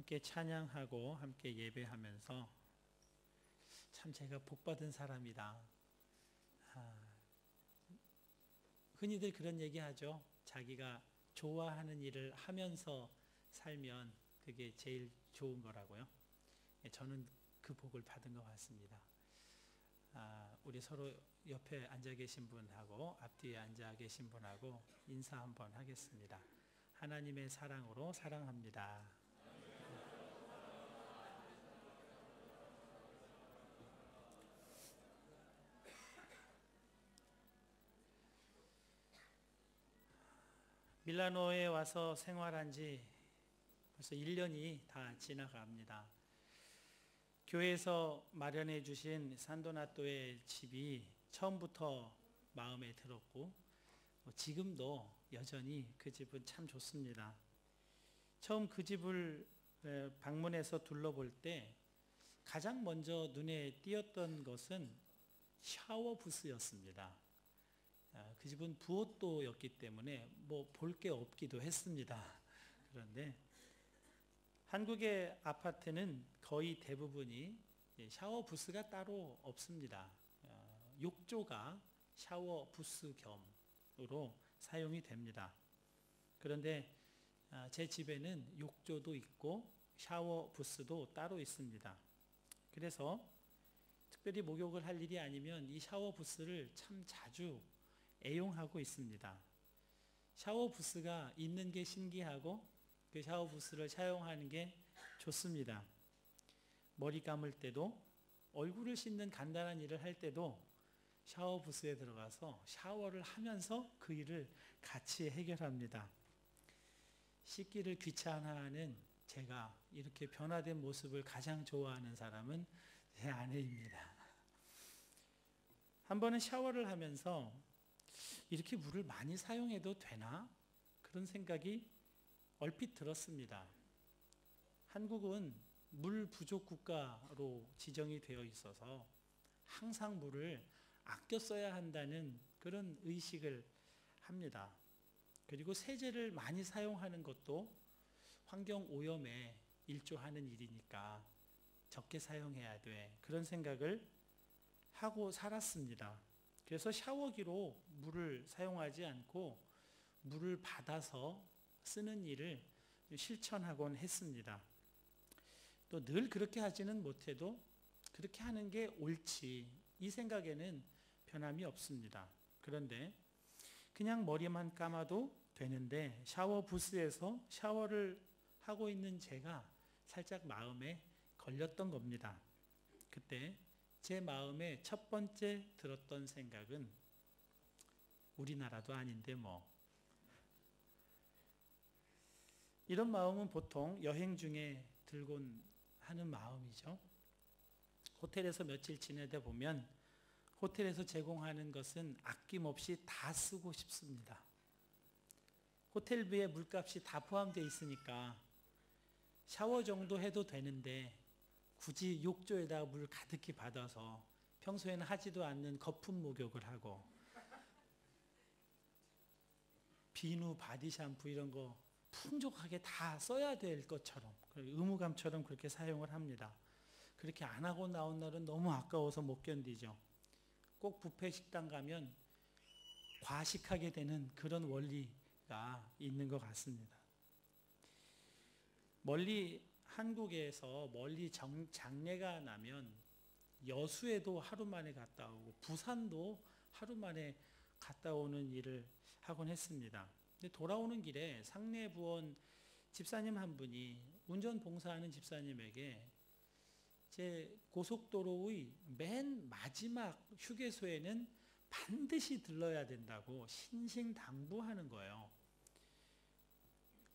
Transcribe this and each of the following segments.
함께 찬양하고 함께 예배하면서 참 제가 복받은 사람이다. 흔히들 그런 얘기하죠. 자기가 좋아하는 일을 하면서 살면 그게 제일 좋은 거라고요. 저는 그 복을 받은 것 같습니다. 우리 서로 옆에 앉아 계신 분하고 앞뒤에 앉아 계신 분하고 인사 한번 하겠습니다. 하나님의 사랑으로 사랑합니다. 밀라노에 와서 생활한 지 벌써 1년이 다 지나갑니다. 교회에서 마련해 주신 산도나토의 집이 처음부터 마음에 들었고 지금도 여전히 그 집은 참 좋습니다. 처음 그 집을 방문해서 둘러볼 때 가장 먼저 눈에 띄었던 것은 샤워 부스였습니다. 그 집은 부엌도였기 때문에 뭐 볼 게 없기도 했습니다. 그런데 한국의 아파트는 거의 대부분이 샤워 부스가 따로 없습니다. 욕조가 샤워 부스 겸으로 사용이 됩니다. 그런데 제 집에는 욕조도 있고 샤워 부스도 따로 있습니다. 그래서 특별히 목욕을 할 일이 아니면 이 샤워 부스를 참 자주 애용하고 있습니다. 샤워 부스가 있는 게 신기하고 그 샤워 부스를 사용하는 게 좋습니다. 머리 감을 때도 얼굴을 씻는 간단한 일을 할 때도 샤워 부스에 들어가서 샤워를 하면서 그 일을 같이 해결합니다. 씻기를 귀찮아하는 제가 이렇게 변화된 모습을 가장 좋아하는 사람은 제 아내입니다. 한 번은 샤워를 하면서 이렇게 물을 많이 사용해도 되나? 그런 생각이 얼핏 들었습니다. 한국은 물 부족 국가로 지정이 되어 있어서 항상 물을 아껴 써야 한다는 그런 의식을 합니다. 그리고 세제를 많이 사용하는 것도 환경 오염에 일조하는 일이니까 적게 사용해야 돼. 그런 생각을 하고 살았습니다. 그래서 샤워기로 물을 사용하지 않고 물을 받아서 쓰는 일을 실천하곤 했습니다. 또 늘 그렇게 하지는 못해도 그렇게 하는 게 옳지, 이 생각에는 변함이 없습니다. 그런데 그냥 머리만 감아도 되는데 샤워 부스에서 샤워를 하고 있는 제가 살짝 마음에 걸렸던 겁니다. 그때 제 마음에 첫 번째 들었던 생각은 우리나라도 아닌데 뭐, 이런 마음은 보통 여행 중에 들곤 하는 마음이죠. 호텔에서 며칠 지내다 보면 호텔에서 제공하는 것은 아낌없이 다 쓰고 싶습니다. 호텔비에 물값이 다 포함되어 있으니까 샤워 정도 해도 되는데 굳이 욕조에다가 물 가득히 받아서 평소에는 하지도 않는 거품 목욕을 하고 비누, 바디 샴푸 이런 거 풍족하게 다 써야 될 것처럼 의무감처럼 그렇게 사용을 합니다. 그렇게 안 하고 나온 날은 너무 아까워서 못 견디죠. 꼭 뷔페 식당 가면 과식하게 되는 그런 원리가 있는 것 같습니다. 한국에서 멀리 장례가 나면 여수에도 하루 만에 갔다 오고 부산도 하루 만에 갔다 오는 일을 하곤 했습니다. 근데 돌아오는 길에 상례부원 집사님 한 분이 운전 봉사하는 집사님에게 제 고속도로의 맨 마지막 휴게소에는 반드시 들러야 된다고 신신당부하는 거예요.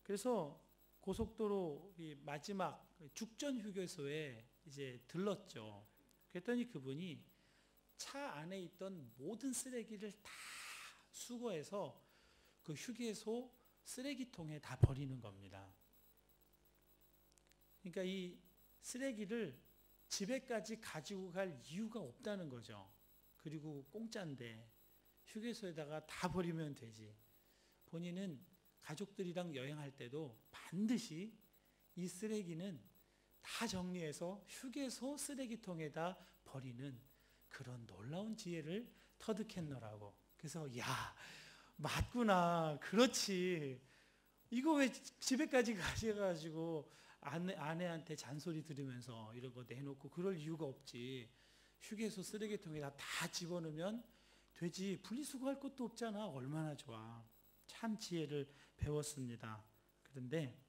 그래서 고속도로 마지막 죽전 휴게소에 이제 들렀죠. 그랬더니 그분이 차 안에 있던 모든 쓰레기를 다 수거해서 그 휴게소 쓰레기통에 다 버리는 겁니다. 그러니까 이 쓰레기를 집에까지 가지고 갈 이유가 없다는 거죠. 그리고 공짜인데 휴게소에다가 다 버리면 되지. 본인은 가족들이랑 여행할 때도 반드시 이 쓰레기는 다 정리해서 휴게소 쓰레기통에다 버리는 그런 놀라운 지혜를 터득했노라고. 그래서 야, 맞구나. 그렇지. 이거 왜 집에까지 가져가지고 아내한테 잔소리 들으면서 이런 거 내놓고 그럴 이유가 없지. 휴게소 쓰레기통에다 다 집어넣으면 되지. 분리수거할 것도 없잖아. 얼마나 좋아. 참 지혜를 배웠습니다. 그런데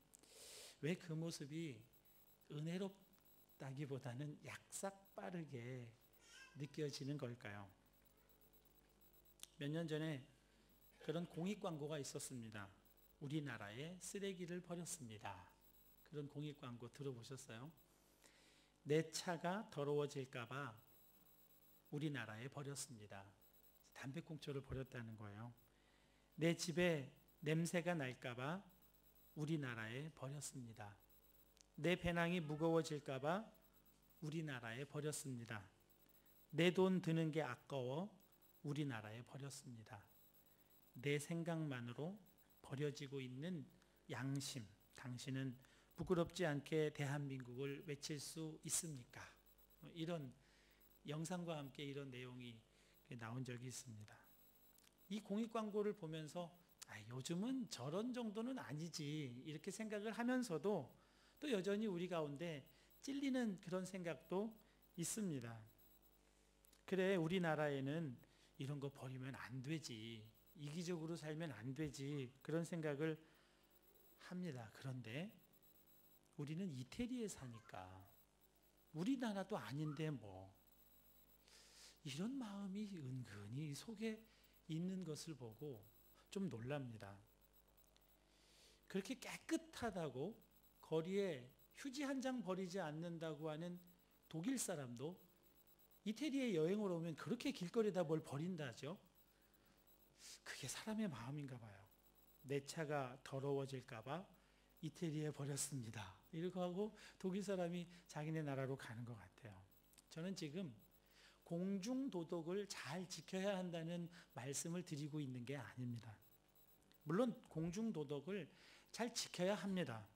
왜 그 모습이 은혜롭다기보다는 약삭빠르게 느껴지는 걸까요? 몇 년 전에 그런 공익 광고가 있었습니다. 우리나라에 쓰레기를 버렸습니다. 그런 공익 광고 들어보셨어요? 내 차가 더러워질까봐 우리나라에 버렸습니다. 담배꽁초를 버렸다는 거예요. 내 집에 냄새가 날까봐 우리나라에 버렸습니다. 내 배낭이 무거워질까봐 우리나라에 버렸습니다. 내 돈 드는 게 아까워 우리나라에 버렸습니다. 내 생각만으로 버려지고 있는 양심, 당신은 부끄럽지 않게 대한민국을 외칠 수 있습니까? 이런 영상과 함께 이런 내용이 나온 적이 있습니다. 이 공익 광고를 보면서 요즘은 저런 정도는 아니지 이렇게 생각을 하면서도 또 여전히 우리 가운데 찔리는 그런 생각도 있습니다. 그래, 우리나라에는 이런 거 버리면 안 되지, 이기적으로 살면 안 되지, 그런 생각을 합니다. 그런데 우리는 이태리에 사니까 우리나라도 아닌데 뭐, 이런 마음이 은근히 속에 있는 것을 보고 좀 놀랍니다. 그렇게 깨끗하다고 거리에 휴지 한 장 버리지 않는다고 하는 독일 사람도 이태리에 여행을 오면 그렇게 길거리에다 뭘 버린다죠. 그게 사람의 마음인가 봐요. 내 차가 더러워질까 봐 이태리에 버렸습니다. 이렇게 하고 독일 사람이 자기네 나라로 가는 것 같아요. 저는 지금 공중도덕을 잘 지켜야 한다는 말씀을 드리고 있는 게 아닙니다. 물론 공중도덕을 잘 지켜야 합니다.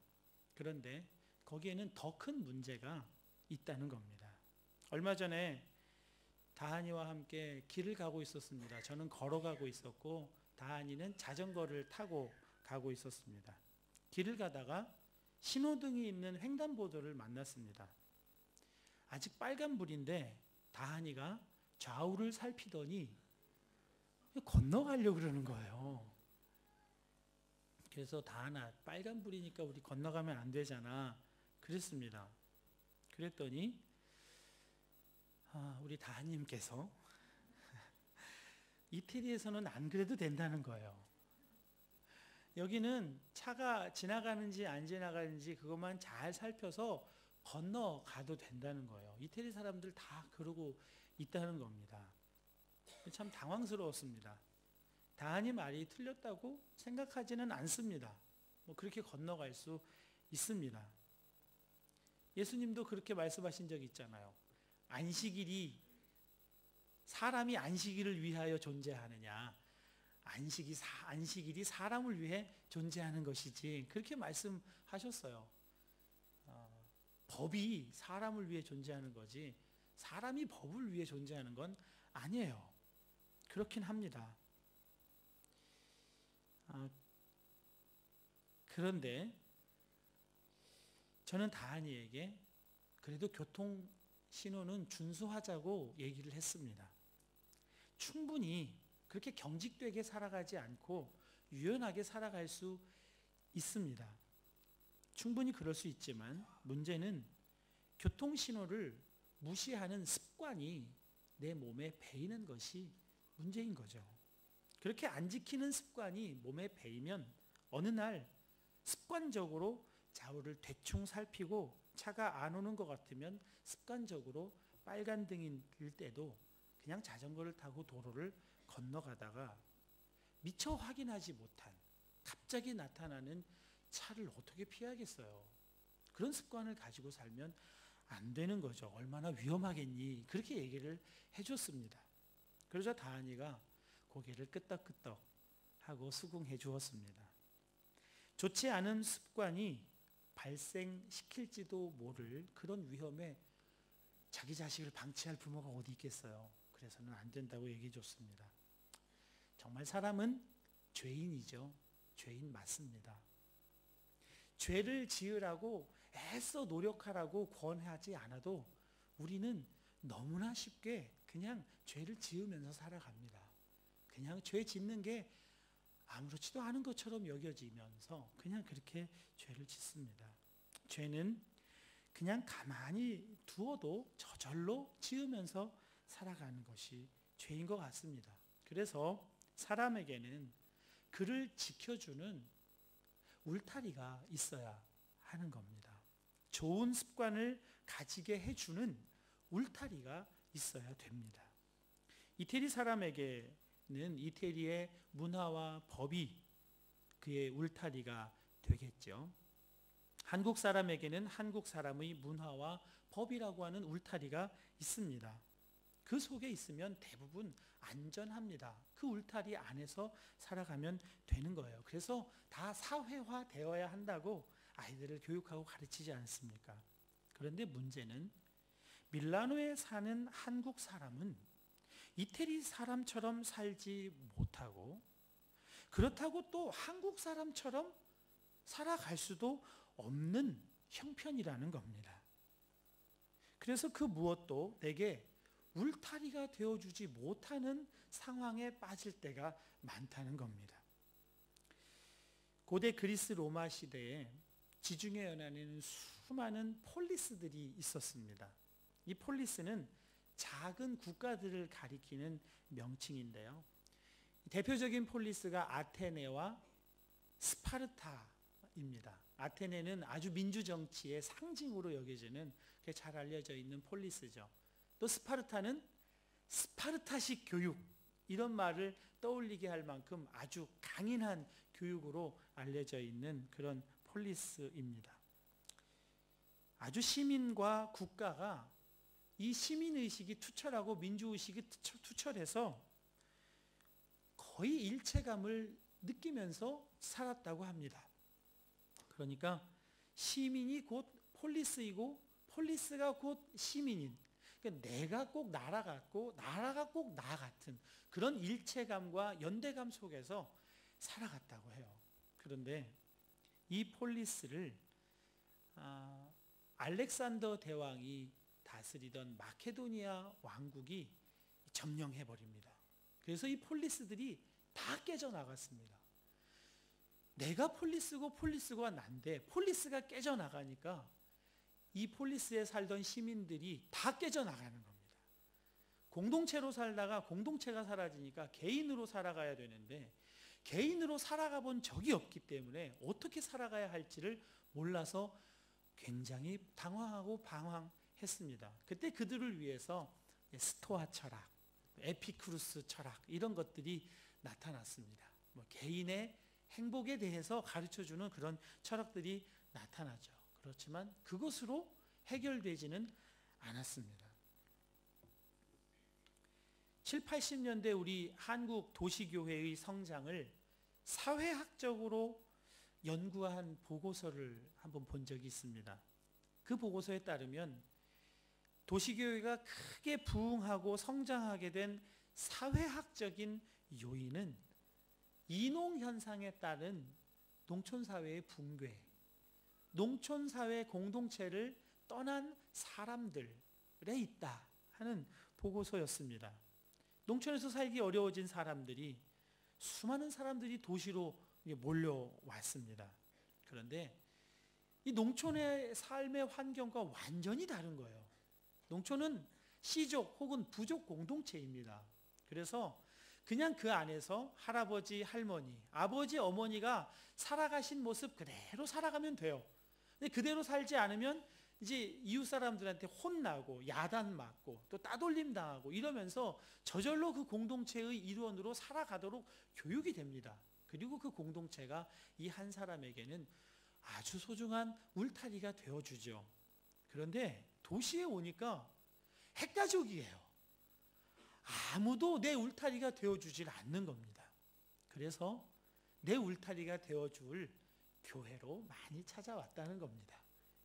그런데 거기에는 더 큰 문제가 있다는 겁니다. 얼마 전에 다한이와 함께 길을 가고 있었습니다. 저는 걸어가고 있었고 다한이는 자전거를 타고 가고 있었습니다. 길을 가다가 신호등이 있는 횡단보도를 만났습니다. 아직 빨간불인데 다한이가 좌우를 살피더니 건너가려고 그러는 거예요. 그래서 다한아, 빨간불이니까 우리 건너가면 안 되잖아, 그랬습니다. 그랬더니 우리 다한님께서 이태리에서는 안 그래도 된다는 거예요. 여기는 차가 지나가는지 안 지나가는지 그것만 잘 살펴서 건너가도 된다는 거예요. 이태리 사람들 다 그러고 있다는 겁니다. 참 당황스러웠습니다. 다한이 말이 틀렸다고 생각하지는 않습니다. 그렇게 건너갈 수 있습니다. 예수님도 그렇게 말씀하신 적이 있잖아요. 안식일이, 사람이 안식일을 위하여 존재하느냐, 안식일이 사람을 위해 존재하는 것이지, 그렇게 말씀하셨어요. 법이 사람을 위해 존재하는 거지 사람이 법을 위해 존재하는 건 아니에요. 그렇긴 합니다. 그런데 저는 다한이에게 그래도 교통 신호는 준수하자고 얘기를 했습니다. 충분히 그렇게 경직되게 살아가지 않고 유연하게 살아갈 수 있습니다. 충분히 그럴 수 있지만 문제는 교통 신호를 무시하는 습관이 내 몸에 배이는 것이 문제인 거죠. 그렇게 안 지키는 습관이 몸에 배이면 어느 날 습관적으로 좌우를 대충 살피고 차가 안 오는 것 같으면 습관적으로 빨간 등일 때도 그냥 자전거를 타고 도로를 건너가다가 미처 확인하지 못한 갑자기 나타나는 차를 어떻게 피하겠어요? 그런 습관을 가지고 살면 안 되는 거죠. 얼마나 위험하겠니? 그렇게 얘기를 해줬습니다. 그러자 다한이가 고개를 끄덕끄덕 하고 수긍해 주었습니다. 좋지 않은 습관이 발생시킬지도 모를 그런 위험에 자기 자식을 방치할 부모가 어디 있겠어요. 그래서는 안 된다고 얘기해 줬습니다. 정말 사람은 죄인이죠. 죄인 맞습니다. 죄를 지으라고 애써 노력하라고 권하지 않아도 우리는 너무나 쉽게 그냥 죄를 지으면서 살아갑니다. 그냥 죄 짓는 게 아무렇지도 않은 것처럼 여겨지면서 그냥 그렇게 죄를 짓습니다. 죄는 그냥 가만히 두어도 저절로 지으면서 살아가는 것이 죄인 것 같습니다. 그래서 사람에게는 그를 지켜주는 울타리가 있어야 하는 겁니다. 좋은 습관을 가지게 해주는 울타리가 있어야 됩니다. 이태리 사람에게는 이태리의 문화와 법이 그의 울타리가 되겠죠. 한국 사람에게는 한국 사람의 문화와 법이라고 하는 울타리가 있습니다. 그 속에 있으면 대부분 안전합니다. 그 울타리 안에서 살아가면 되는 거예요. 그래서 다 사회화 되어야 한다고 아이들을 교육하고 가르치지 않습니까? 그런데 문제는 밀라노에 사는 한국 사람은 이태리 사람처럼 살지 못하고 그렇다고 또 한국 사람처럼 살아갈 수도 없는 형편이라는 겁니다. 그래서 그 무엇도 내게 울타리가 되어주지 못하는 상황에 빠질 때가 많다는 겁니다. 고대 그리스 로마 시대에 지중해 연안에는 수많은 폴리스들이 있었습니다. 이 폴리스는 작은 국가들을 가리키는 명칭인데요. 대표적인 폴리스가 아테네와 스파르타입니다. 아테네는 아주 민주정치의 상징으로 여겨지는 잘 알려져 있는 폴리스죠. 또 스파르타는 스파르타식 교육, 이런 말을 떠올리게 할 만큼 아주 강인한 교육으로 알려져 있는 그런 폴리스입니다. 아주 시민과 국가가 이 시민의식이 투철하고 민주의식이 투철해서 거의 일체감을 느끼면서 살았다고 합니다. 그러니까 시민이 곧 폴리스이고 폴리스가 곧 시민인, 그러니까 내가 꼭 나라 같고 나라가 꼭 나 같은 그런 일체감과 연대감 속에서 살아갔다고 해요. 그런데 이 폴리스를 알렉산더 대왕이 다스리던 마케도니아 왕국이 점령해버립니다. 그래서 이 폴리스들이 다 깨져나갔습니다. 내가 폴리스고 폴리스가 난데 폴리스가 깨져나가니까 이 폴리스에 살던 시민들이 다 깨져나가는 겁니다. 공동체로 살다가 공동체가 사라지니까 개인으로 살아가야 되는데 개인으로 살아가 본 적이 없기 때문에 어떻게 살아가야 할지를 몰라서 굉장히 당황하고 방황했습니다. 그때 그들을 위해서 스토아 철학, 에피쿠루스 철학, 이런 것들이 나타났습니다. 개인의 행복에 대해서 가르쳐주는 그런 철학들이 나타나죠. 그렇지만 그것으로 해결되지는 않았습니다. 7, 80년대 우리 한국 도시교회의 성장을 사회학적으로 연구한 보고서를 한번 본 적이 있습니다. 그 보고서에 따르면 도시교회가 크게 부흥하고 성장하게 된 사회학적인 요인은 이농현상에 따른 농촌사회의 붕괴, 농촌사회 공동체를 떠난 사람들에 있다 하는 보고서였습니다. 농촌에서 살기 어려워진 사람들이, 수많은 사람들이 도시로 몰려왔습니다. 그런데 이 농촌의 삶의 환경과 완전히 다른 거예요. 농촌은 시족 혹은 부족 공동체입니다. 그래서 그냥 그 안에서 할아버지, 할머니, 아버지, 어머니가 살아가신 모습 그대로 살아가면 돼요. 근데 그대로 살지 않으면 이제 이웃 사람들한테 혼나고 야단 맞고 또 따돌림 당하고 이러면서 저절로 그 공동체의 일원으로 살아가도록 교육이 됩니다. 그리고 그 공동체가 이 한 사람에게는 아주 소중한 울타리가 되어주죠. 그런데 도시에 오니까 핵가족이에요. 아무도 내 울타리가 되어주질 않는 겁니다. 그래서 내 울타리가 되어줄 교회로 많이 찾아왔다는 겁니다.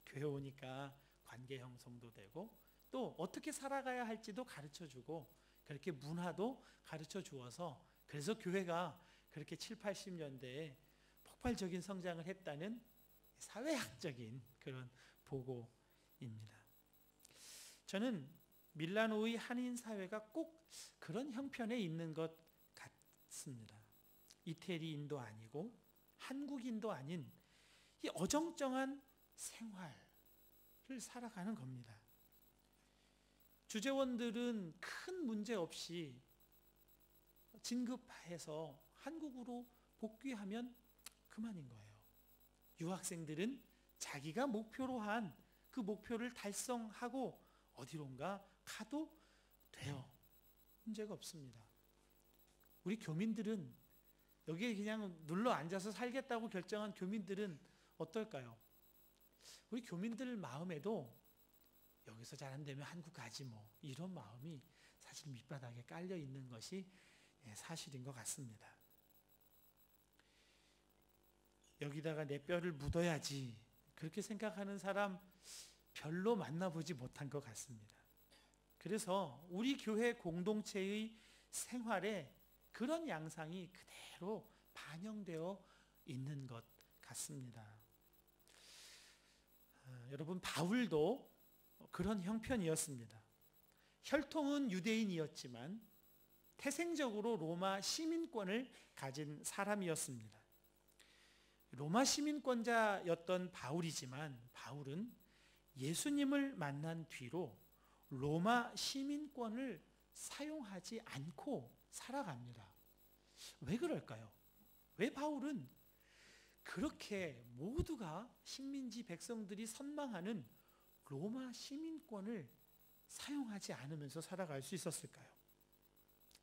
교회 오니까 관계 형성도 되고 또 어떻게 살아가야 할지도 가르쳐주고 그렇게 문화도 가르쳐 주어서 그래서 교회가 그렇게 7, 80년대에 폭발적인 성장을 했다는 사회학적인 그런 보고입니다. 저는 밀라노의 한인 사회가 꼭 그런 형편에 있는 것 같습니다. 이태리인도 아니고 한국인도 아닌 이 어정쩡한 생활을 살아가는 겁니다. 주재원들은 큰 문제 없이 진급해서 한국으로 복귀하면 그만인 거예요. 유학생들은 자기가 목표로 한 그 목표를 달성하고 어디론가 가도 돼요. 문제가 없습니다. 우리 교민들은 여기에 그냥 눌러 앉아서 살겠다고 결정한 교민들은 어떨까요? 우리 교민들 마음에도 여기서 잘 안 되면 한국 가지 뭐 이런 마음이 사실 밑바닥에 깔려 있는 것이 사실인 것 같습니다. 여기다가 내 뼈를 묻어야지 그렇게 생각하는 사람 별로 만나보지 못한 것 같습니다. 그래서 우리 교회 공동체의 생활에 그런 양상이 그대로 반영되어 있는 것 같습니다. 여러분, 바울도 그런 형편이었습니다. 혈통은 유대인이었지만 태생적으로 로마 시민권을 가진 사람이었습니다. 로마 시민권자였던 바울이지만 바울은 예수님을 만난 뒤로 로마 시민권을 사용하지 않고 살아갑니다. 왜 그럴까요? 왜 바울은 그렇게 모두가 식민지 백성들이 선망하는 로마 시민권을 사용하지 않으면서 살아갈 수 있었을까요?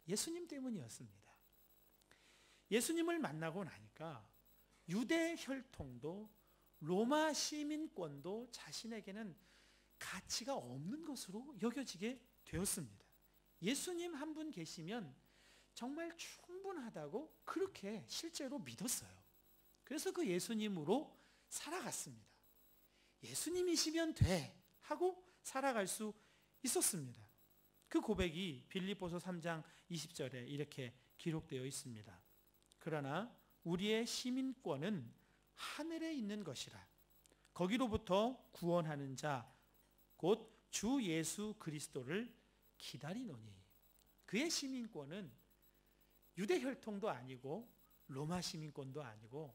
예수님 때문이었습니다. 예수님을 만나고 나니까 유대 혈통도 로마 시민권도 자신에게는 가치가 없는 것으로 여겨지게 되었습니다. 예수님 한 분 계시면 정말 충분하다고 그렇게 실제로 믿었어요. 그래서 그 예수님으로 살아갔습니다. 예수님이시면 돼 하고 살아갈 수 있었습니다. 그 고백이 빌립보서 3장 20절에 이렇게 기록되어 있습니다. 그러나 우리의 시민권은 하늘에 있는 것이라. 거기로부터 구원하는 자 곧 주 예수 그리스도를 기다리노니. 그의 시민권은 유대 혈통도 아니고 로마 시민권도 아니고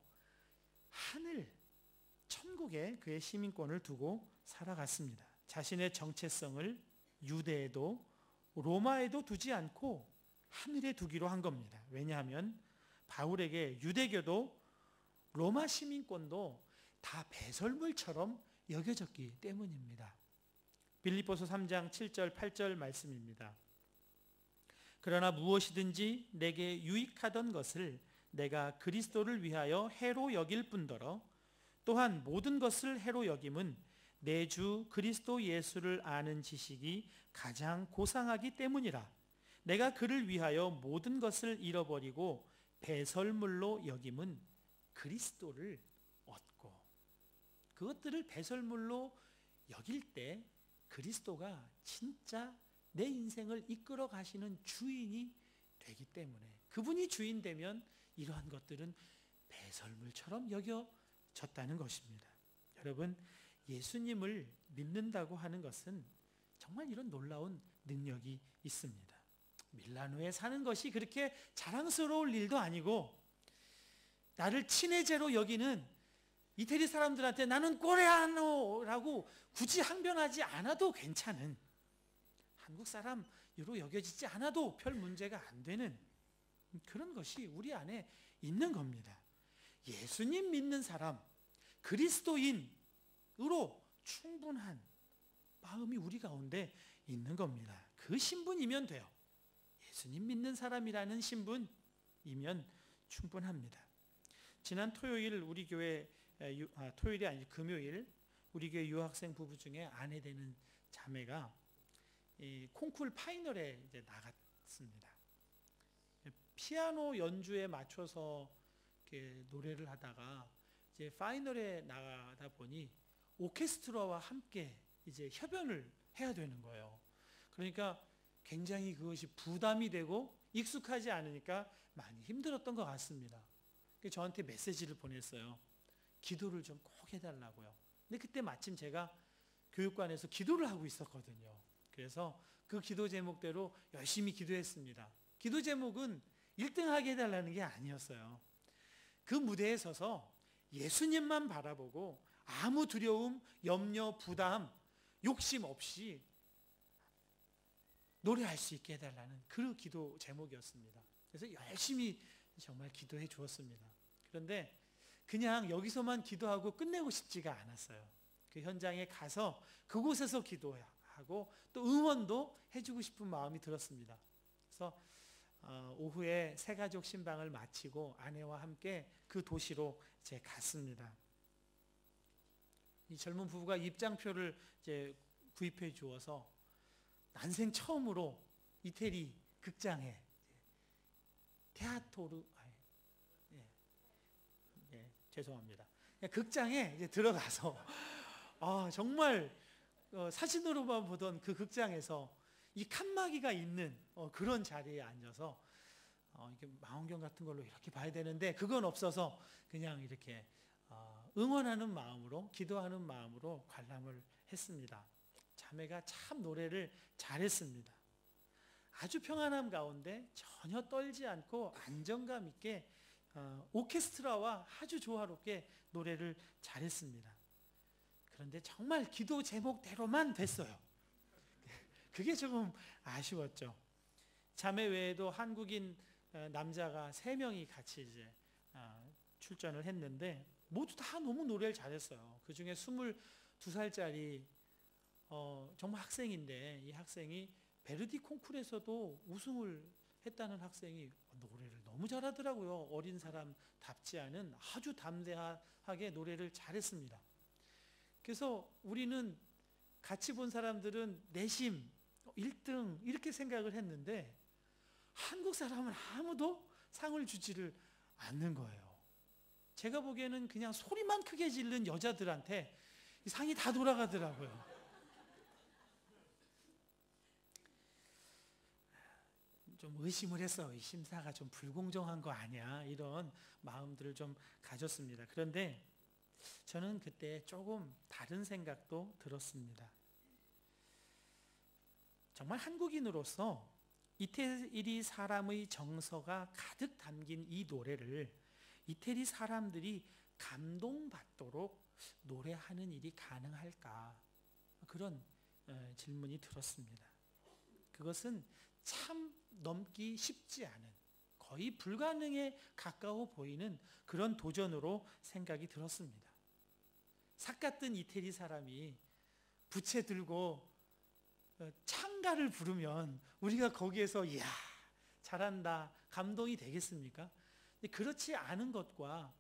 하늘 천국에 그의 시민권을 두고 살아갔습니다. 자신의 정체성을 유대에도 로마에도 두지 않고 하늘에 두기로 한 겁니다. 왜냐하면 바울에게 유대교도 로마 시민권도 다 배설물처럼 여겨졌기 때문입니다. 빌립보서 3장 7절 8절 말씀입니다. 그러나 무엇이든지 내게 유익하던 것을 내가 그리스도를 위하여 해로 여길 뿐더러 또한 모든 것을 해로 여김은 내 주 그리스도 예수를 아는 지식이 가장 고상하기 때문이라. 내가 그를 위하여 모든 것을 잃어버리고 배설물로 여김은 그리스도를 얻고. 그것들을 배설물로 여길 때 그리스도가 진짜 내 인생을 이끌어 가시는 주인이 되기 때문에, 그분이 주인 되면 이러한 것들은 배설물처럼 여겨졌다는 것입니다. 여러분, 예수님을 믿는다고 하는 것은 정말 이런 놀라운 능력이 있습니다. 밀라노에 사는 것이 그렇게 자랑스러울 일도 아니고, 나를 친해제로 여기는 이태리 사람들한테 나는 코레아노라고 굳이 항변하지 않아도 괜찮은, 한국 사람으로 여겨지지 않아도 별 문제가 안 되는 그런 것이 우리 안에 있는 겁니다. 예수님 믿는 사람, 그리스도인으로 충분한 마음이 우리 가운데 있는 겁니다. 그 신분이면 돼요. 예수님 믿는 사람이라는 신분이면 충분합니다. 지난 토요일 우리 교회, 토요일이 아니고 금요일 우리 교회 유학생 부부 중에 아내 되는 자매가 이 콩쿨 파이널에 이제 나갔습니다. 피아노 연주에 맞춰서 이렇게 노래를 하다가 이제 파이널에 나가다 보니 오케스트라와 함께 이제 협연을 해야 되는 거예요. 그러니까 굉장히 그것이 부담이 되고 익숙하지 않으니까 많이 힘들었던 것 같습니다. 저한테 메시지를 보냈어요. 기도를 좀 꼭 해달라고요. 근데 그때 마침 제가 교육관에서 기도를 하고 있었거든요. 그래서 그 기도 제목대로 열심히 기도했습니다. 기도 제목은 1등하게 해달라는 게 아니었어요. 그 무대에 서서 예수님만 바라보고 아무 두려움, 염려, 부담, 욕심 없이 노래할 수 있게 해달라는 그 기도 제목이었습니다. 그래서 열심히 정말 기도해 주었습니다. 그런데 그냥 여기서만 기도하고 끝내고 싶지가 않았어요. 그 현장에 가서 그곳에서 기도하고 또 응원도 해주고 싶은 마음이 들었습니다. 그래서 오후에 새가족 신방을 마치고 아내와 함께 그 도시로 이제 갔습니다. 이 젊은 부부가 입장표를 이제 구입해 주어서 난생 처음으로 이태리 극장에 테아토르 죄송합니다. 극장에 이제 들어가서 정말 사진으로만 보던 그 극장에서 이 칸막이가 있는 그런 자리에 앉아서 이렇게 망원경 같은 걸로 이렇게 봐야 되는데 그건 없어서 그냥 이렇게 응원하는 마음으로 기도하는 마음으로 관람을 했습니다. 자매가 참 노래를 잘했습니다. 아주 평안함 가운데 전혀 떨지 않고 안정감 있게 오케스트라와 아주 조화롭게 노래를 잘했습니다. 그런데 정말 기도 제목대로만 됐어요. 그게 조금 아쉬웠죠. 자매 외에도 한국인 남자가 3명이 같이 이제 출전을 했는데 모두 다 너무 노래를 잘했어요. 그 중에 22살짜리 정말 학생인데 이 학생이 베르디 콩쿠르에서도 우승을 했다는 학생이 노래를 너무 잘하더라고요. 어린 사람답지 않은 아주 담대하게 노래를 잘했습니다. 그래서 우리는 같이 본 사람들은 내심 1등 이렇게 생각을 했는데 한국 사람은 아무도 상을 주지를 않는 거예요. 제가 보기에는 그냥 소리만 크게 지른 여자들한테 이 상이 다 돌아가더라고요. 좀 의심을 했어요. 이 심사가 좀 불공정한 거 아니야? 이런 마음들을 좀 가졌습니다. 그런데 저는 그때 조금 다른 생각도 들었습니다. 정말 한국인으로서 이태리 사람의 정서가 가득 담긴 이 노래를 이태리 사람들이 감동받도록 노래하는 일이 가능할까? 그런 질문이 들었습니다. 그것은 참 넘기 쉽지 않은 거의 불가능에 가까워 보이는 그런 도전으로 생각이 들었습니다. 삭 같은 이태리 사람이 부채 들고 창가를 부르면 우리가 거기에서 이야 잘한다 감동이 되겠습니까? 근데 그렇지 않은 것과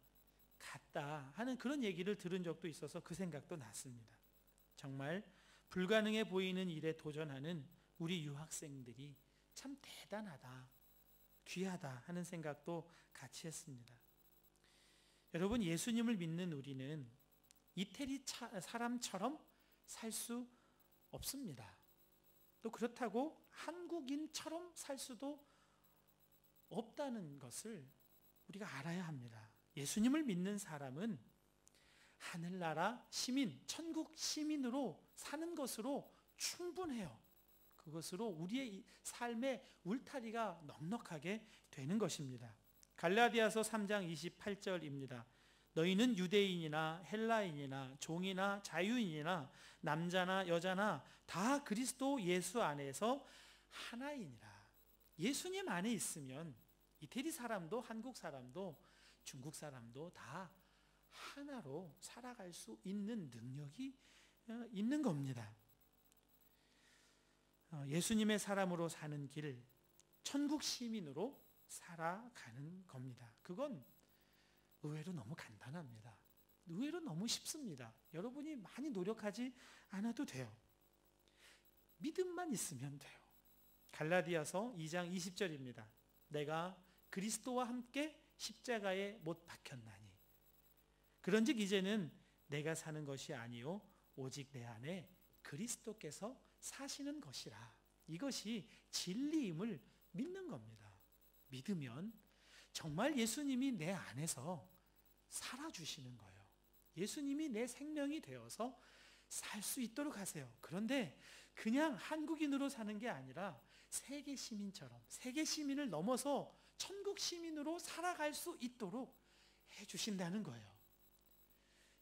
같다 하는 그런 얘기를 들은 적도 있어서 그 생각도 났습니다. 정말 불가능해 보이는 일에 도전하는 우리 유학생들이 참 대단하다, 귀하다 하는 생각도 같이 했습니다. 여러분, 예수님을 믿는 우리는 이태리 사람처럼 살 수 없습니다. 또 그렇다고 한국인처럼 살 수도 없다는 것을 우리가 알아야 합니다. 예수님을 믿는 사람은 하늘나라 시민, 천국 시민으로 사는 것으로 충분해요. 그것으로 우리의 삶의 울타리가 넉넉하게 되는 것입니다. 갈라디아서 3장 28절입니다. 너희는 유대인이나 헬라인이나 종이나 자유인이나 남자나 여자나 다 그리스도 예수 안에서 하나이니라. 예수님 안에 있으면 이태리 사람도 한국 사람도 중국 사람도 다 하나로 살아갈 수 있는 능력이 있는 겁니다. 예수님의 사람으로 사는 길, 천국 시민으로 살아가는 겁니다. 그건 의외로 너무 간단합니다. 의외로 너무 쉽습니다. 여러분이 많이 노력하지 않아도 돼요. 믿음만 있으면 돼요. 갈라디아서 2장 20절입니다. 내가 그리스도와 함께 십자가에 못 박혔나니 그런즉 이제는 내가 사는 것이 아니요 오직 내 안에 그리스도께서 사시는 것이라. 이것이 진리임을 믿는 겁니다. 믿으면 정말 예수님이 내 안에서 살아주시는 거예요. 예수님이 내 생명이 되어서 살 수 있도록 하세요. 그런데 그냥 한국인으로 사는 게 아니라 세계 시민처럼, 세계 시민을 넘어서 천국 시민으로 살아갈 수 있도록 해주신다는 거예요.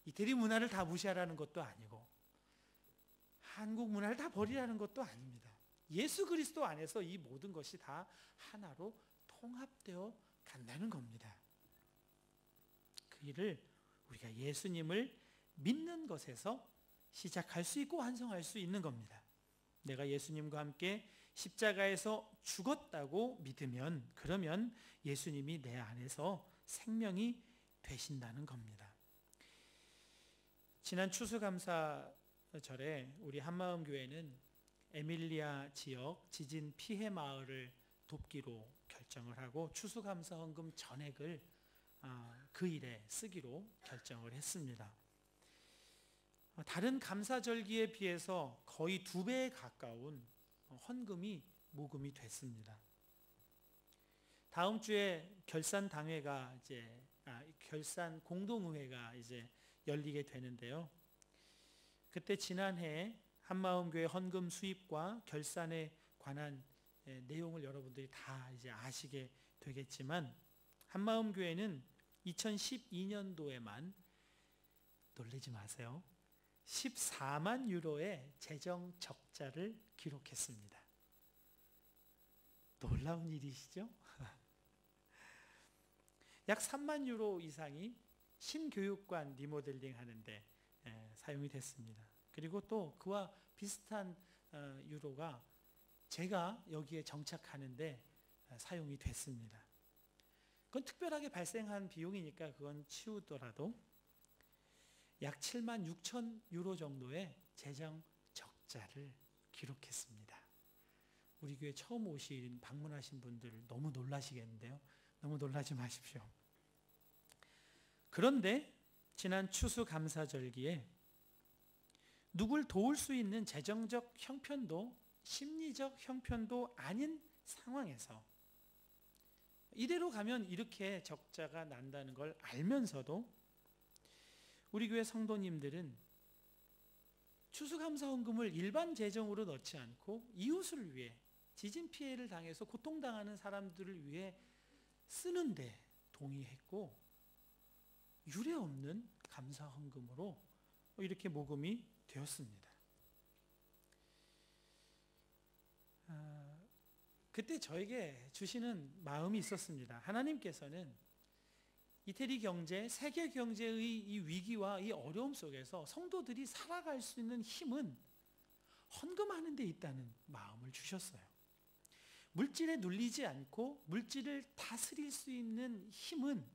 이태리 문화를 다 무시하라는 것도 아니고 한국 문화를 다 버리라는 것도 아닙니다. 예수 그리스도 안에서 이 모든 것이 다 하나로 통합되어 간다는 겁니다. 그 일을 우리가 예수님을 믿는 것에서 시작할 수 있고 완성할 수 있는 겁니다. 내가 예수님과 함께 십자가에서 죽었다고 믿으면, 그러면 예수님이 내 안에서 생명이 되신다는 겁니다. 지난 추수감사절에 우리 한마음교회는 에밀리아 지역 지진 피해 마을을 돕기로 결정을 하고 추수감사 헌금 전액을 그 일에 쓰기로 결정을 했습니다. 다른 감사절기에 비해서 거의 2배에 가까운 헌금이 모금이 됐습니다. 다음 주에 결산당회가 결산 공동의회가 이제 열리게 되는데요. 그때 지난해 한마음교회 헌금 수입과 결산에 관한 내용을 여러분들이 다 이제 아시게 되겠지만, 한마음교회는 2012년도에만, 놀라지 마세요, 14만 유로의 재정 적자를 기록했습니다. 놀라운 일이시죠? 약 3만 유로 이상이 신교육관 리모델링 하는데 사용이 됐습니다. 그리고 또 그와 비슷한 유로가 제가 여기에 정착하는데 사용이 됐습니다. 그건 특별하게 발생한 비용이니까 그건 치우더라도 약 7만 6천 유로 정도의 재정 적자를 기록했습니다. 우리 교회 처음 방문하신 분들 너무 놀라시겠는데요. 너무 놀라지 마십시오. 그런데 지난 추수감사절기에 누굴 도울 수 있는 재정적 형편도 심리적 형편도 아닌 상황에서 이대로 가면 이렇게 적자가 난다는 걸 알면서도 우리 교회 성도님들은 추수감사 헌금을 일반 재정으로 넣지 않고 이웃을 위해, 지진 피해를 당해서 고통당하는 사람들을 위해 쓰는데 동의했고, 유례없는 감사 헌금으로 이렇게 모금이 되었습니다. 그때 저에게 주시는 마음이 있었습니다. 하나님께서는 이태리 경제, 세계 경제의 이 위기와 이 어려움 속에서 성도들이 살아갈 수 있는 힘은 헌금하는 데 있다는 마음을 주셨어요. 물질에 눌리지 않고 물질을 다스릴 수 있는 힘은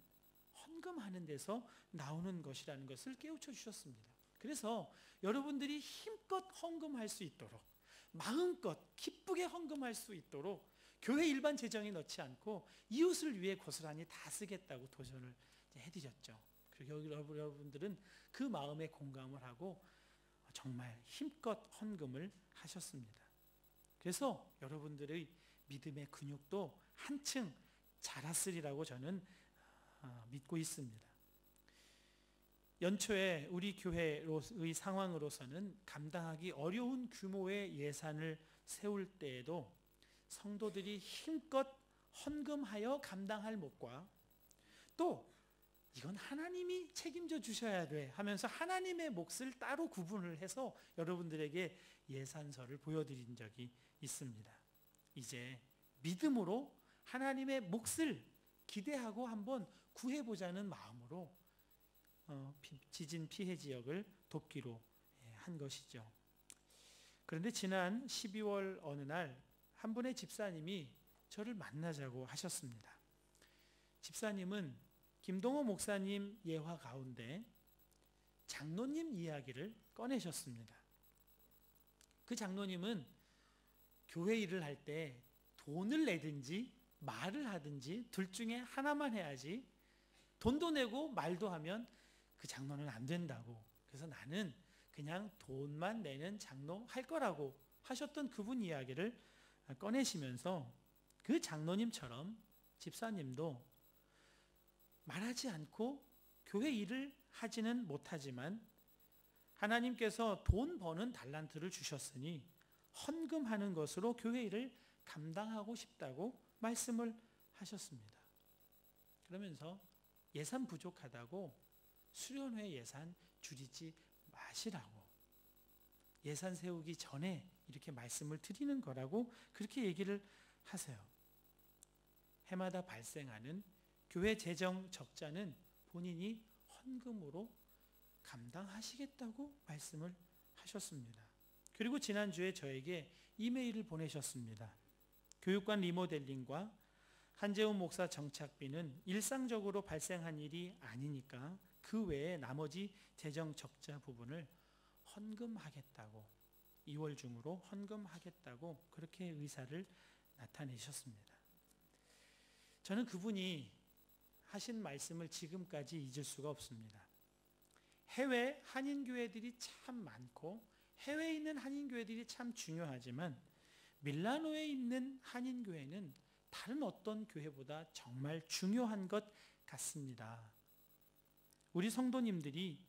헌금하는 데서 나오는 것이라는 것을 깨우쳐 주셨습니다. 그래서 여러분들이 힘껏 헌금할 수 있도록, 마음껏 기쁘게 헌금할 수 있도록 교회 일반 재정에 넣지 않고 이웃을 위해 고스란히 다 쓰겠다고 도전을 해드렸죠. 그리고 여러분들은 그 마음에 공감을 하고 정말 힘껏 헌금을 하셨습니다. 그래서 여러분들의 믿음의 근육도 한층 자랐으리라고 저는 믿고 있습니다. 연초에 우리 교회의 상황으로서는 감당하기 어려운 규모의 예산을 세울 때에도 성도들이 힘껏 헌금하여 감당할 몫과, 또 이건 하나님이 책임져 주셔야 돼 하면서 하나님의 몫을 따로 구분을 해서 여러분들에게 예산서를 보여드린 적이 있습니다. 이제 믿음으로 하나님의 몫을 기대하고 한번 구해보자는 마음으로 지진 피해 지역을 돕기로 한 것이죠. 그런데 지난 12월 어느 날 한 분의 집사님이 저를 만나자고 하셨습니다. 집사님은 김동호 목사님 예화 가운데 장로님 이야기를 꺼내셨습니다. 그 장로님은 교회 일을 할 때 돈을 내든지 말을 하든지 둘 중에 하나만 해야지, 돈도 내고 말도 하면 그 장로는 안 된다고, 그래서 나는 그냥 돈만 내는 장로 할 거라고 하셨던 그분 이야기를 꺼내시면서 그 장로님처럼 집사님도 말하지 않고 교회 일을 하지는 못하지만 하나님께서 돈 버는 달란트를 주셨으니 헌금하는 것으로 교회 일을 감당하고 싶다고 말씀을 하셨습니다. 그러면서 예산 부족하다고 수련회 예산 줄이지 마시라고, 예산 세우기 전에 이렇게 말씀을 드리는 거라고 그렇게 얘기를 하세요. 해마다 발생하는 교회 재정 적자는 본인이 헌금으로 감당하시겠다고 말씀을 하셨습니다. 그리고 지난주에 저에게 이메일을 보내셨습니다. 교육관 리모델링과 한재훈 목사 정착비는 일상적으로 발생한 일이 아니니까 그 외에 나머지 재정 적자 부분을 헌금하겠다고, 2월 중으로 헌금하겠다고 그렇게 의사를 나타내셨습니다. 저는 그분이 하신 말씀을 지금까지 잊을 수가 없습니다. 해외 한인교회들이 참 많고 해외에 있는 한인교회들이 참 중요하지만 밀라노에 있는 한인교회는 다른 어떤 교회보다 정말 중요한 것 같습니다. 우리 성도님들이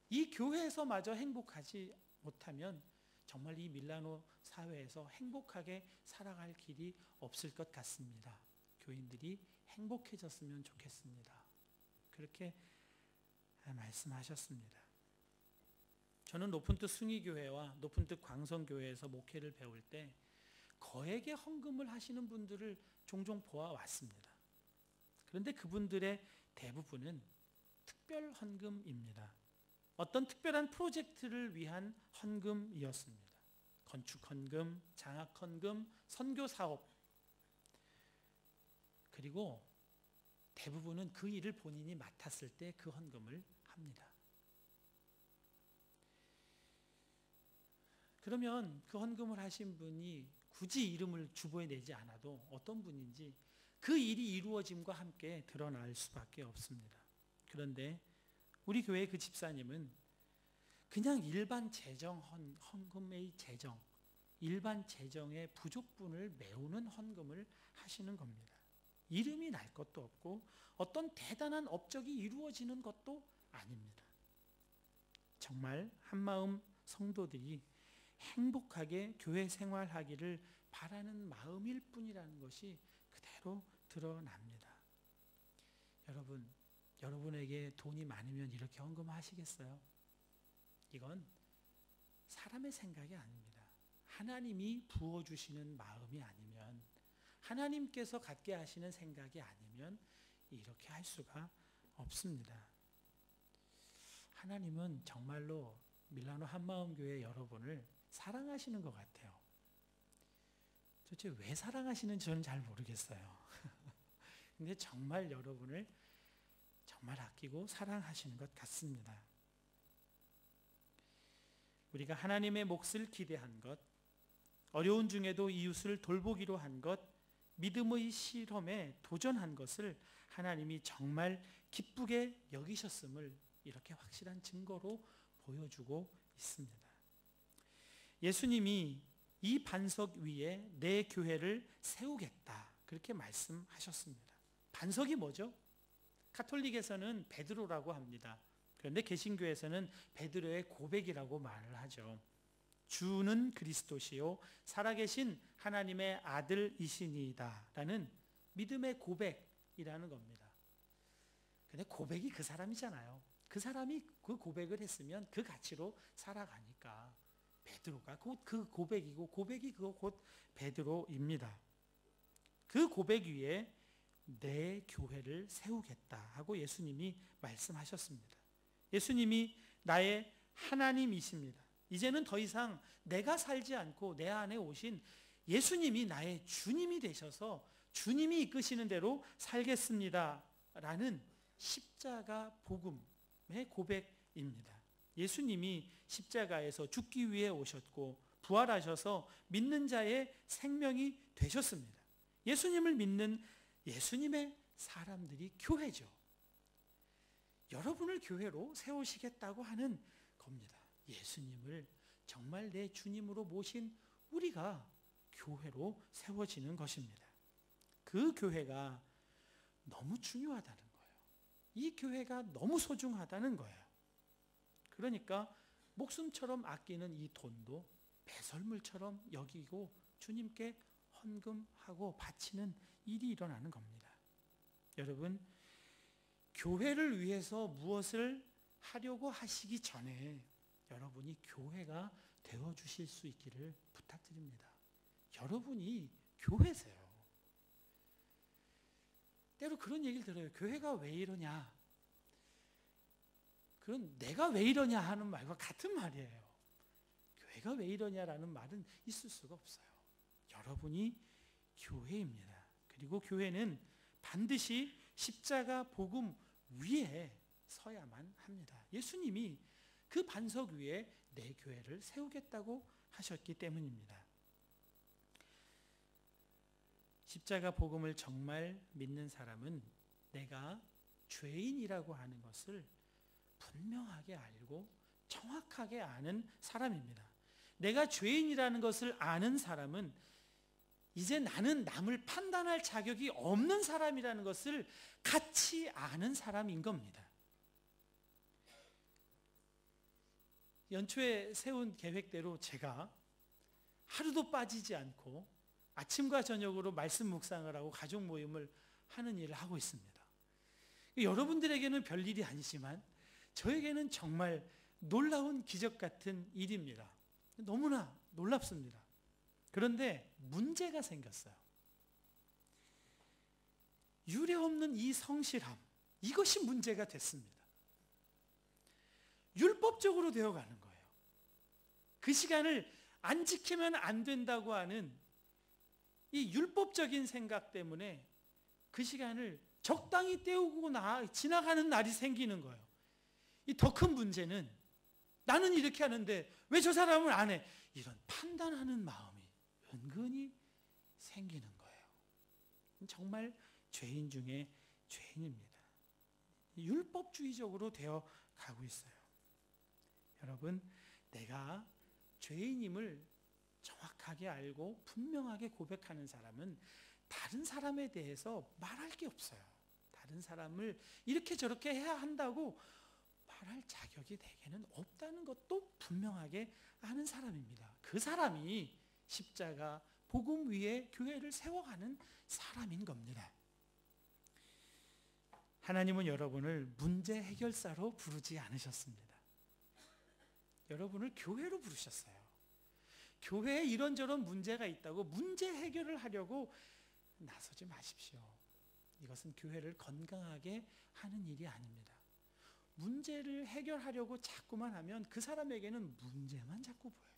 이 교회에서마저 행복하지 못하면 정말 이 밀라노 사회에서 행복하게 살아갈 길이 없을 것 같습니다. 교인들이 행복해졌으면 좋겠습니다. 그렇게 말씀하셨습니다. 저는 높은뜻 숭의교회와 높은뜻 광성교회에서 목회를 배울 때 거액의 헌금을 하시는 분들을 종종 보아왔습니다. 그런데 그분들의 대부분은 특별 헌금입니다. 어떤 특별한 프로젝트를 위한 헌금이었습니다. 건축 헌금, 장학 헌금, 선교 사업, 그리고 대부분은 그 일을 본인이 맡았을 때 그 헌금을 합니다. 그러면 그 헌금을 하신 분이 굳이 이름을 주보에 내지 않아도 어떤 분인지 그 일이 이루어짐과 함께 드러날 수밖에 없습니다. 그런데 우리 교회 그 집사님은 그냥 일반 재정 헌금의 재정, 일반 재정의 부족분을 메우는 헌금을 하시는 겁니다. 이름이 날 것도 없고 어떤 대단한 업적이 이루어지는 것도 아닙니다. 정말 한마음 성도들이 행복하게 교회 생활하기를 바라는 마음일 뿐이라는 것이 그대로 드러납니다. 여러분에게 돈이 많으면 이렇게 헌금하시겠어요? 이건 사람의 생각이 아닙니다. 하나님이 부어주시는 마음이 아니면, 하나님께서 갖게 하시는 생각이 아니면 이렇게 할 수가 없습니다. 하나님은 정말로 밀라노 한마음교회 여러분을 사랑하시는 것 같아요. 도대체 왜 사랑하시는지 저는 잘 모르겠어요. 근데 정말 여러분을 정말 아끼고 사랑하시는 것 같습니다. 우리가 하나님의 몫을 기대한 것, 어려운 중에도 이웃을 돌보기로 한 것, 믿음의 실험에 도전한 것을 하나님이 정말 기쁘게 여기셨음을 이렇게 확실한 증거로 보여주고 있습니다. 예수님이 이 반석 위에 내 교회를 세우겠다, 그렇게 말씀하셨습니다. 반석이 뭐죠? 가톨릭에서는 베드로라고 합니다. 그런데 개신교에서는 베드로의 고백이라고 말을 하죠. 주는 그리스도시요 살아계신 하나님의 아들이시니이다 라는 믿음의 고백이라는 겁니다. 근데 고백이 그 사람이잖아요. 그 사람이 그 고백을 했으면 그 가치로 살아가니까 베드로가 곧 그 고백이고, 고백이 그거 곧 베드로입니다. 그 고백 위에 내 교회를 세우겠다 하고 예수님이 말씀하셨습니다. 예수님이 나의 하나님이십니다. 이제는 더 이상 내가 살지 않고 내 안에 오신 예수님이 나의 주님이 되셔서 주님이 이끄시는 대로 살겠습니다 라는 십자가 복음의 고백입니다. 예수님이 십자가에서 죽기 위해 오셨고 부활하셔서 믿는 자의 생명이 되셨습니다. 예수님을 믿는 예수님의 사람들이 교회죠. 여러분을 교회로 세우시겠다고 하는 겁니다. 예수님을 정말 내 주님으로 모신 우리가 교회로 세워지는 것입니다. 그 교회가 너무 중요하다는 거예요. 이 교회가 너무 소중하다는 거예요. 그러니까 목숨처럼 아끼는 이 돈도 배설물처럼 여기고 주님께 헌금하고 바치는 일이 일어나는 겁니다. 여러분, 교회를 위해서 무엇을 하려고 하시기 전에 여러분이 교회가 되어주실 수 있기를 부탁드립니다. 여러분이 교회세요. 때로 그런 얘기를 들어요. 교회가 왜 이러냐? 그건 내가 왜 이러냐 하는 말과 같은 말이에요. 교회가 왜 이러냐라는 말은 있을 수가 없어요. 여러분이 교회입니다. 그리고 교회는 반드시 십자가 복음 위에 서야만 합니다. 예수님이 그 반석 위에 내 교회를 세우겠다고 하셨기 때문입니다. 십자가 복음을 정말 믿는 사람은 내가 죄인이라고 하는 것을 분명하게 알고 정확하게 아는 사람입니다. 내가 죄인이라는 것을 아는 사람은 이제 나는 남을 판단할 자격이 없는 사람이라는 것을 같이 아는 사람인 겁니다. 연초에 세운 계획대로 제가 하루도 빠지지 않고 아침과 저녁으로 말씀 묵상을 하고 가족 모임을 하는 일을 하고 있습니다. 여러분들에게는 별일이 아니지만 저에게는 정말 놀라운 기적 같은 일입니다. 너무나 놀랍습니다. 그런데 문제가 생겼어요. 유례없는 이 성실함, 이것이 문제가 됐습니다. 율법적으로 되어가는 거예요. 그 시간을 안 지키면 안 된다고 하는 이 율법적인 생각 때문에 그 시간을 적당히 때우고 지나가는 날이 생기는 거예요. 이 더 큰 문제는 나는 이렇게 하는데 왜 저 사람은 안 해? 이런 판단하는 마음이 은근히 생기는 거예요. 정말 죄인 중에 죄인입니다. 율법주의적으로 되어 가고 있어요. 여러분, 내가 죄인임을 정확하게 알고 분명하게 고백하는 사람은 다른 사람에 대해서 말할 게 없어요. 다른 사람을 이렇게 저렇게 해야 한다고 말할 자격이 내게는 없다는 것도 분명하게 아는 사람입니다. 그 사람이 십자가 복음 위에 교회를 세워가는 사람인 겁니다. 하나님은 여러분을 문제 해결사로 부르지 않으셨습니다. 여러분을 교회로 부르셨어요. 교회에 이런저런 문제가 있다고 문제 해결을 하려고 나서지 마십시오. 이것은 교회를 건강하게 하는 일이 아닙니다. 문제를 해결하려고 자꾸만 하면 그 사람에게는 문제만 자꾸 보여요.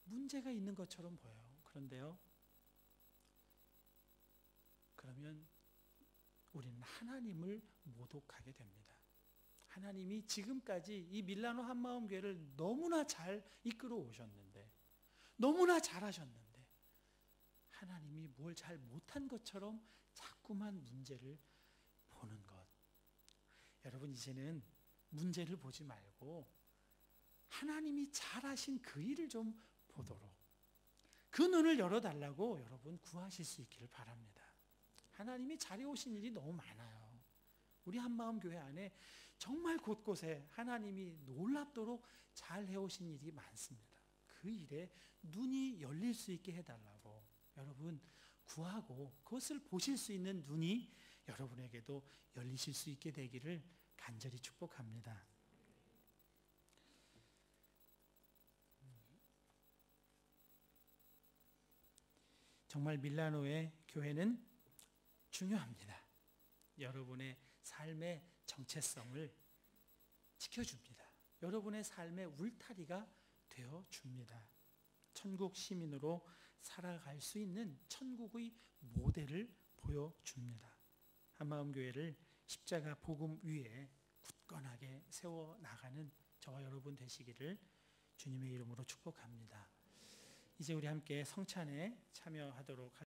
문제가 있는 것처럼 보여요. 그런데요, 그러면 우리는 하나님을 모독하게 됩니다. 하나님이 지금까지 이 밀라노 한마음 교회를 너무나 잘 이끌어 오셨는데, 너무나 잘하셨는데 하나님이 뭘 잘 못한 것처럼 자꾸만 문제를 보는 것. 여러분, 이제는 문제를 보지 말고 하나님이 잘하신 그 일을 좀 보도록 그 눈을 열어달라고 여러분 구하실 수 있기를 바랍니다. 하나님이 잘해오신 일이 너무 많아요. 우리 한마음 교회 안에 정말 곳곳에 하나님이 놀랍도록 잘 해오신 일이 많습니다. 그 일에 눈이 열릴 수 있게 해달라고 여러분 구하고 그것을 보실 수 있는 눈이 여러분에게도 열리실 수 있게 되기를 간절히 축복합니다. 정말 밀라노의 교회는 중요합니다. 여러분의 삶의 정체성을 지켜줍니다. 여러분의 삶의 울타리가 되어줍니다. 천국 시민으로 살아갈 수 있는 천국의 모델을 보여줍니다. 한마음교회를 십자가 복음 위에 굳건하게 세워나가는 저와 여러분 되시기를 주님의 이름으로 축복합니다. 이제 우리 함께 성찬에 참여하도록 하겠습니다.